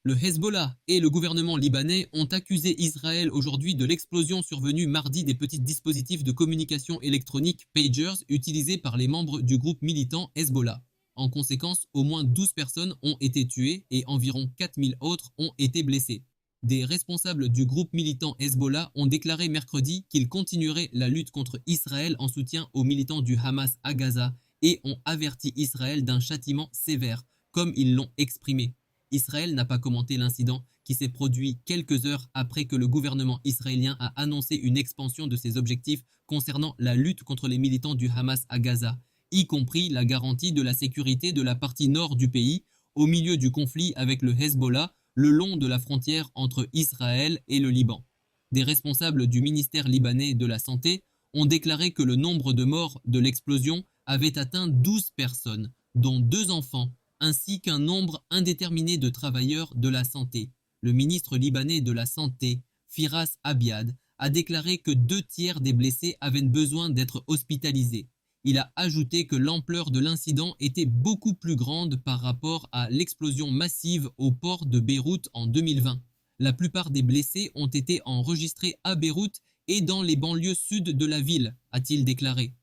Le Hezbollah et le gouvernement libanais ont accusé Israël aujourd'hui de l'explosion survenue mardi des petits dispositifs de communication électronique pagers utilisés par les membres du groupe militant Hezbollah. En conséquence, au moins 12 personnes ont été tuées et environ 4000 autres ont été blessées. Des responsables du groupe militant Hezbollah ont déclaré mercredi qu'ils continueraient la lutte contre Israël en soutien aux militants du Hamas à Gaza et ont averti Israël d'un châtiment sévère, comme ils l'ont exprimé. Israël n'a pas commenté l'incident qui s'est produit quelques heures après que le gouvernement israélien a annoncé une expansion de ses objectifs concernant la lutte contre les militants du Hamas à Gaza, y compris la garantie de la sécurité de la partie nord du pays, au milieu du conflit avec le Hezbollah, le long de la frontière entre Israël et le Liban. Des responsables du ministère libanais de la Santé ont déclaré que le nombre de morts de l'explosion avait atteint 12 personnes, dont 2 enfants, ainsi qu'un nombre indéterminé de travailleurs de la santé. Le ministre libanais de la Santé, Firas Abiad, a déclaré que 2 tiers des blessés avaient besoin d'être hospitalisés. Il a ajouté que l'ampleur de l'incident était beaucoup plus grande par rapport à l'explosion massive au port de Beyrouth en 2020. La plupart des blessés ont été enregistrés à Beyrouth et dans les banlieues sud de la ville, a-t-il déclaré.